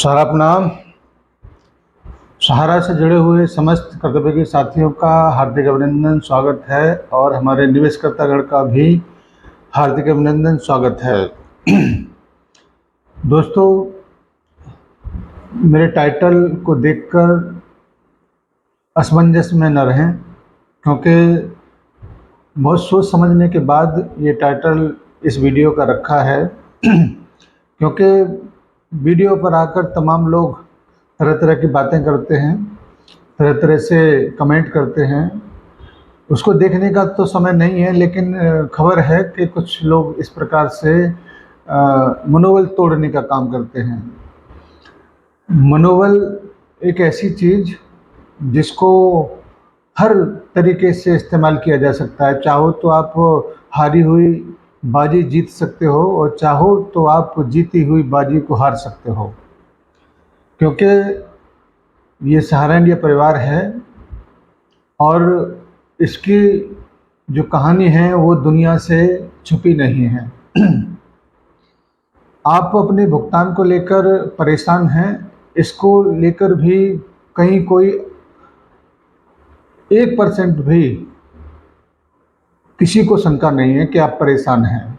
सारा प्रणाम। सहारा से जुड़े हुए समस्त कर्तव्यगी साथियों का हार्दिक अभिनंदन स्वागत है और हमारे निवेशकर्तागण का भी हार्दिक अभिनंदन स्वागत है। दोस्तों, मेरे टाइटल को देखकर असमंजस में न रहें, क्योंकि बहुत सोच समझने के बाद ये टाइटल इस वीडियो का रखा है। क्योंकि वीडियो पर आकर तमाम लोग तरह तरह की बातें करते हैं, तरह तरह से कमेंट करते हैं। उसको देखने का तो समय नहीं है, लेकिन खबर है कि कुछ लोग इस प्रकार से मनोबल तोड़ने का काम करते हैं। मनोबल एक ऐसी चीज़ जिसको हर तरीके से इस्तेमाल किया जा सकता है। चाहो तो आप हारी हुई बाजी जीत सकते हो और चाहो तो आप जीती हुई बाजी को हार सकते हो। क्योंकि ये सहारा इंडिया परिवार है और इसकी जो कहानी है वो दुनिया से छुपी नहीं है। आप अपने भुगतान को लेकर परेशान हैं, इसको लेकर भी कहीं कोई 1% भी किसी को शंका नहीं है कि आप परेशान हैं।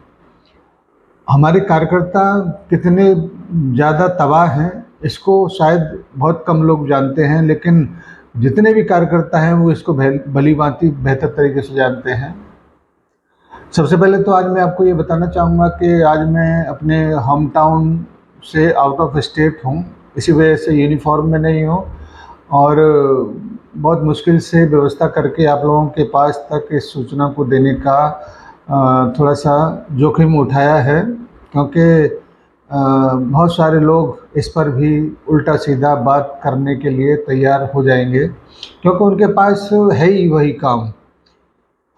हमारे कार्यकर्ता कितने ज़्यादा तबाह हैं इसको शायद बहुत कम लोग जानते हैं, लेकिन जितने भी कार्यकर्ता हैं वो इसको भली भांति बेहतर तरीके से जानते हैं। सबसे पहले तो आज मैं आपको ये बताना चाहूँगा कि आज मैं अपने होम टाउन से आउट ऑफ स्टेट हूँ, इसी वजह से यूनिफॉर्म में नहीं हूँ और बहुत मुश्किल से व्यवस्था करके आप लोगों के पास तक इस सूचना को देने का थोड़ा सा जोखिम उठाया है, क्योंकि बहुत सारे लोग इस पर भी उल्टा सीधा बात करने के लिए तैयार हो जाएंगे, क्योंकि उनके पास है ही वही काम।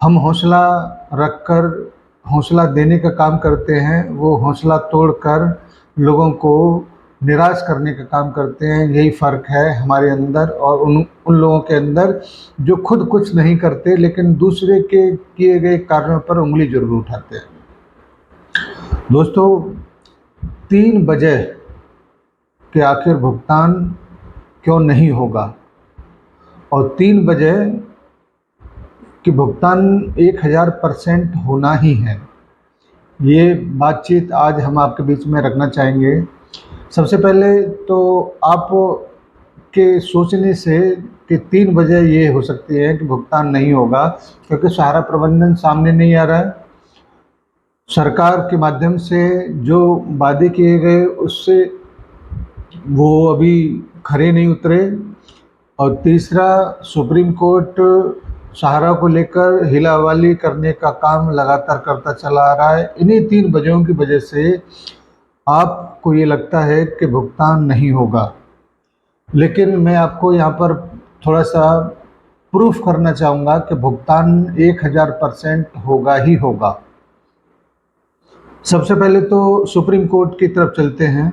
हम हौसला रखकर हौसला देने का काम करते हैं, वो हौसला तोड़कर लोगों को निराश करने का काम करते हैं। यही फ़र्क है हमारे अंदर और उन लोगों के अंदर जो खुद कुछ नहीं करते लेकिन दूसरे के किए गए कार्यों पर उंगली जरूर उठाते हैं। दोस्तों, 3 बजे के आखिर भुगतान क्यों नहीं होगा और 3 बजे कि भुगतान 1000% होना ही है, ये बातचीत आज हम आपके बीच में रखना चाहेंगे। सबसे पहले तो आप के सोचने से कि 3 बजे ये हो सकती है कि भुगतान नहीं होगा, क्योंकि सहारा प्रबंधन सामने नहीं आ रहा है। सरकार के माध्यम से जो वादे किए गए उससे वो अभी खरे नहीं उतरे। और तीसरा, सुप्रीम कोर्ट सहारा को लेकर हिलावाली करने का काम लगातार करता चला आ रहा है। इन्हीं 3 वजहों की वजह से आपको ये लगता है कि भुगतान नहीं होगा, लेकिन मैं आपको यहाँ पर थोड़ा सा प्रूफ करना चाहूँगा कि भुगतान 1000% होगा ही होगा। सबसे पहले तो सुप्रीम कोर्ट की तरफ चलते हैं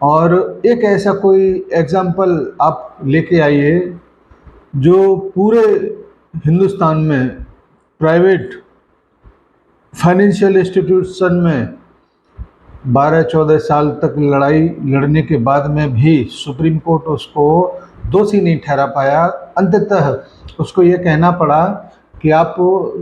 और एक ऐसा कोई एग्जाम्पल आप लेके आइए जो पूरे हिंदुस्तान में प्राइवेट फाइनेंशियल इंस्टीट्यूशन में 12-14 साल तक लड़ाई लड़ने के बाद में भी सुप्रीम कोर्ट उसको दोषी नहीं ठहरा पाया। अंततः उसको ये कहना पड़ा कि आप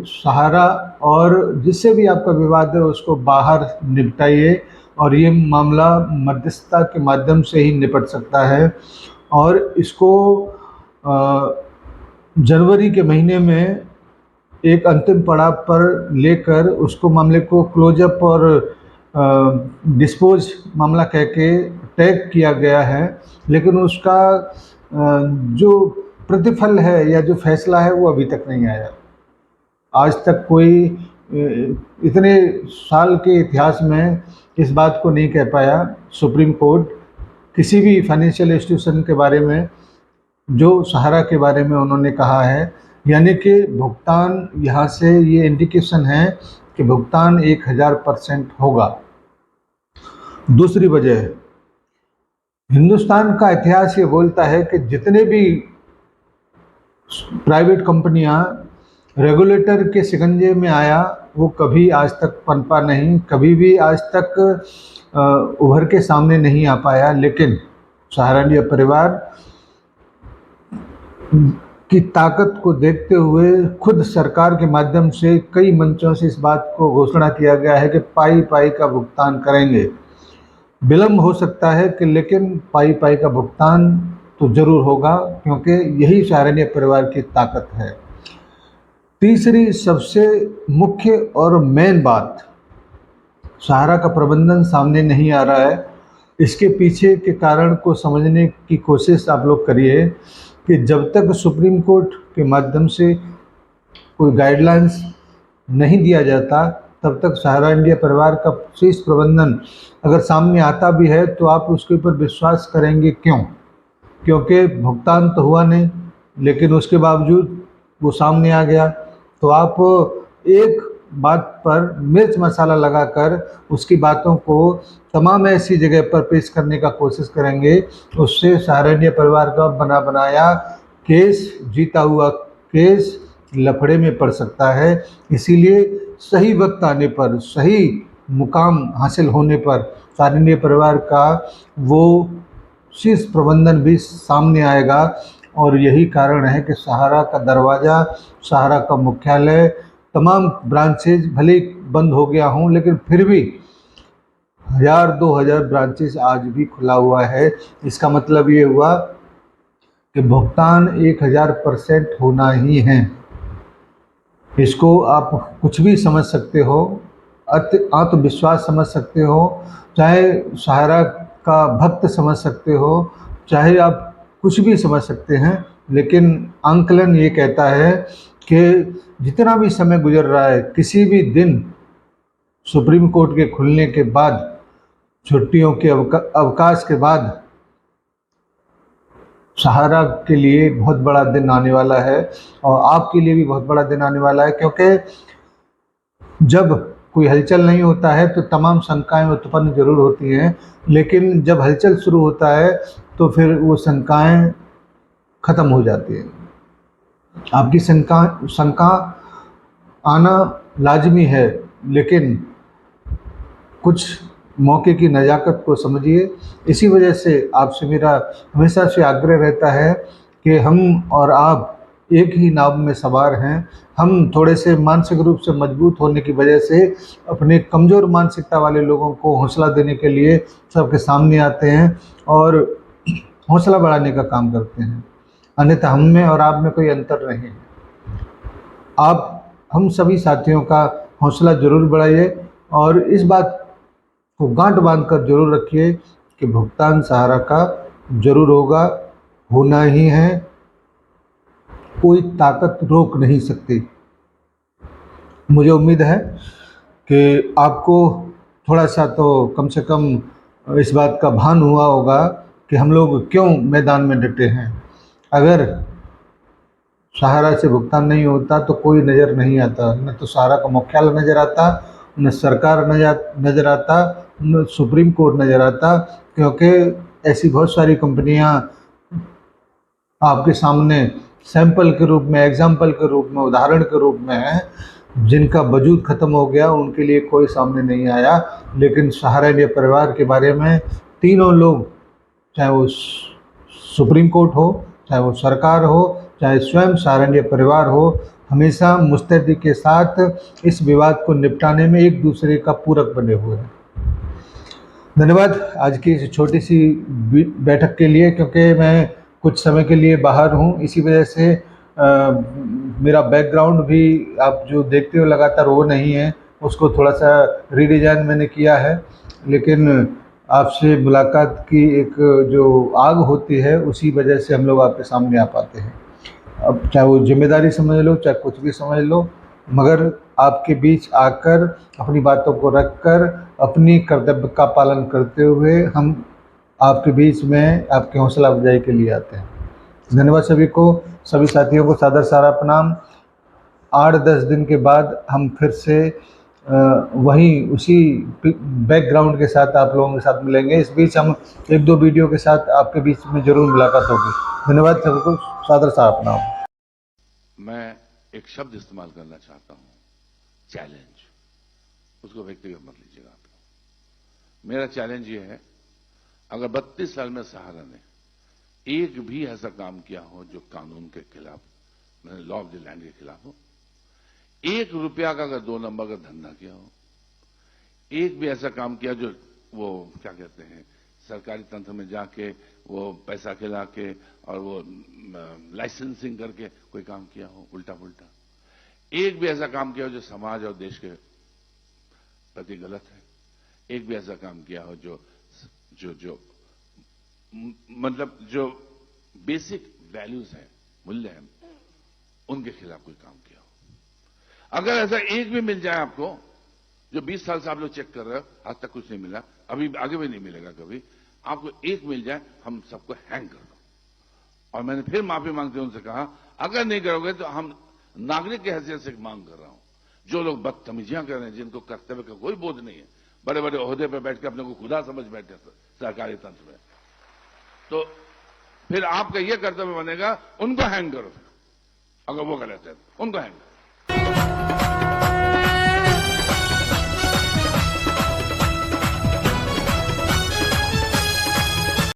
सहारा और जिससे भी आपका विवाद है उसको बाहर निपटाइए और ये मामला मध्यस्थता के माध्यम से ही निपट सकता है। और इसको जनवरी के महीने में एक अंतिम पड़ाव पर लेकर उसको मामले को क्लोजअप और डिस्पोज मामला कह के टैग किया गया है, लेकिन उसका जो प्रतिफल है या जो फैसला है वो अभी तक नहीं आया। आज तक कोई इतने साल के इतिहास में इस बात को नहीं कह पाया सुप्रीम कोर्ट किसी भी फाइनेंशियल इंस्टीट्यूशन के बारे में जो सहारा के बारे में उन्होंने कहा है। यानी कि भुगतान, यहाँ से ये इंडिकेशन है कि भुगतान 1000% होगा। दूसरी वजह, हिंदुस्तान का इतिहास ये बोलता है कि जितने भी प्राइवेट कंपनियां रेगुलेटर के शिकंजे में आया वो कभी आज तक पनपा नहीं, कभी भी आज तक उभर के सामने नहीं आ पाया, लेकिन सहारनपुर परिवार की ताकत को देखते हुए खुद सरकार के माध्यम से कई मंचों से इस बात को घोषणा किया गया है कि पाई पाई का भुगतान करेंगे। विलम्ब हो सकता है कि, लेकिन पाई पाई का भुगतान तो जरूर होगा, क्योंकि यही सहारनपुर परिवार की ताकत है। तीसरी सबसे मुख्य और मेन बात, सहारा का प्रबंधन सामने नहीं आ रहा है। इसके पीछे के कारण को समझने की कोशिश आप लोग करिए कि जब तक सुप्रीम कोर्ट के माध्यम से कोई गाइडलाइंस नहीं दिया जाता, तब तक सहारनपुर परिवार का शीर्ष प्रबंधन अगर सामने आता भी है तो आप उसके ऊपर विश्वास करेंगे क्यों? क्योंकि भुगतान तो हुआ नहीं, लेकिन उसके बावजूद वो सामने आ गया। तो आप एक बात पर मिर्च मसाला लगाकर उसकी बातों को तमाम ऐसी जगह पर पेश करने का कोशिश करेंगे, उससे सहारनपुर परिवार का बना बनाया केस, जीता हुआ केस लफड़े में पड़ सकता है। इसीलिए सही वक्त आने पर, सही मुकाम हासिल होने पर सहारनपुर परिवार का वो शीर्ष प्रबंधन भी सामने आएगा। और यही कारण है कि सहारा का दरवाज़ा, सहारा का मुख्यालय, तमाम ब्रांचेज भले ही बंद हो गया हूँ, लेकिन फिर भी 1000-2000 ब्रांचेज आज भी खुला हुआ है। इसका मतलब ये हुआ कि भुगतान 1000% होना ही है। इसको आप कुछ भी समझ सकते हो, आत्मविश्वास समझ सकते हो, चाहे सहारा का भक्त समझ सकते हो, चाहे आप कुछ भी समझ सकते हैं, लेकिन आंकलन ये कहता है कि जितना भी समय गुजर रहा है, किसी भी दिन सुप्रीम कोर्ट के खुलने के बाद, छुट्टियों के अवकाश के बाद सहारा के लिए बहुत बड़ा दिन आने वाला है और आपके लिए भी बहुत बड़ा दिन आने वाला है। क्योंकि जब कोई हलचल नहीं होता है तो तमाम शंकाएं उत्पन्न जरूर होती हैं, लेकिन जब हलचल शुरू होता है तो फिर वो शंकाएं खत्म हो जाती हैं। आपकी शंका आना लाजमी है, लेकिन कुछ मौके की नज़ाकत को समझिए। इसी वजह से आपसे मेरा हमेशा से आग्रह रहता है कि हम और आप एक ही नाव में सवार हैं। हम थोड़े से मानसिक रूप से मजबूत होने की वजह से अपने कमज़ोर मानसिकता वाले लोगों को हौसला देने के लिए सबके सामने आते हैं और हौसला बढ़ाने का काम करते हैं। अन्यथा हम में और आप में कोई अंतर नहीं है। आप हम सभी साथियों का हौसला जरूर बढ़ाइए और इस बात को गांठ बांधकर जरूर रखिए कि भुगतान सहारा का जरूर होगा, होना ही है, कोई ताकत रोक नहीं सकती। मुझे उम्मीद है कि आपको थोड़ा सा तो कम से कम इस बात का भान हुआ होगा कि हम लोग क्यों मैदान में डटे हैं। अगर सहारा से भुगतान नहीं होता तो कोई नज़र नहीं आता, न तो सहारा का मुख्यालय नज़र आता, न सरकार नज़र आता, न सुप्रीम कोर्ट नज़र आता, क्योंकि ऐसी बहुत सारी कंपनियां आपके सामने सैंपल के रूप में, एग्जाम्पल के रूप में, उदाहरण के रूप में हैं, जिनका वजूद ख़त्म हो गया, उनके लिए कोई सामने नहीं आया। लेकिन सहारनपुर परिवार के बारे में तीनों लोग, चाहे वो सुप्रीम कोर्ट हो, चाहे वो सरकार हो, चाहे स्वयं सहारनपुर परिवार हो, हमेशा मुस्तैदी के साथ इस विवाद को निपटाने में एक दूसरे का पूरक बने हुए हैं। धन्यवाद आज की इस छोटी सी बैठक के लिए, क्योंकि मैं कुछ समय के लिए बाहर हूँ, इसी वजह से मेरा बैकग्राउंड भी आप जो देखते हो लगातार वो नहीं है, उसको थोड़ा सा रीडिज़ाइन मैंने किया है। लेकिन आपसे मुलाकात की एक जो आग होती है, उसी वजह से हम लोग आपके सामने आ पाते हैं। अब चाहे वो जिम्मेदारी समझ लो, चाहे कुछ भी समझ लो, मगर आपके बीच आकर अपनी बातों को रखकर अपनी कर्तव्य का पालन करते हुए हम आपके बीच में आपकी हौसला अफजाई के लिए आते हैं। धन्यवाद सभी को, सभी साथियों को सादर सारा प्रणाम। 8-10 दिन के बाद हम फिर से वहीं उसी बैकग्राउंड के साथ आप लोगों के साथ मिलेंगे। इस बीच हम 1-2 वीडियो के साथ आपके बीच में जरूर मुलाकात होगी। धन्यवाद सभी को, सादर सारा प्रणाम। मैं एक शब्द इस्तेमाल करना चाहता हूं, चैलेंज। उसको व्यक्तिगत मत लीजिएगा आप। मेरा चैलेंज ये है, अगर 32 साल में सहारा ने एक भी ऐसा काम किया हो जो कानून के खिलाफ, लॉ ऑफ द लैंड के खिलाफ हो, 1 रुपया का अगर 2 नंबर का धंधा किया हो, एक भी ऐसा काम किया जो वो क्या कहते हैं सरकारी तंत्र में जाके वो पैसा खिला के और वो लाइसेंसिंग करके कोई काम किया हो उल्टा पुल्टा, एक भी ऐसा काम किया हो जो समाज और देश के प्रति गलत है, एक भी ऐसा काम किया हो जो जो जो मतलब जो बेसिक वैल्यूज हैं, मूल्य हैं, उनके खिलाफ कोई काम किया हो। अगर ऐसा एक भी मिल जाए आपको, जो 20 साल से आप लोग चेक कर रहे हो, आज तक कुछ नहीं मिला, अभी आगे भी नहीं मिलेगा कभी, आपको एक मिल जाए, हम सबको हैंग कर दो। और मैंने फिर माफी मांगते उनसे कहा, अगर नहीं करोगे तो हम नागरिक की हैसियत से मांग कर रहा हूं, जो लोग बदतमीजियां कर रहे हैं, जिनको कर्तव्य का कोई बोध नहीं है, बड़े बड़े ओहदे पर बैठ के अपने को खुदा समझ बैठे सरकारी तंत्र में, तो फिर आपका यह कर्तव्य बनेगा, उनको हैंग करो। अगर वो गलत है उनको हैंग करो।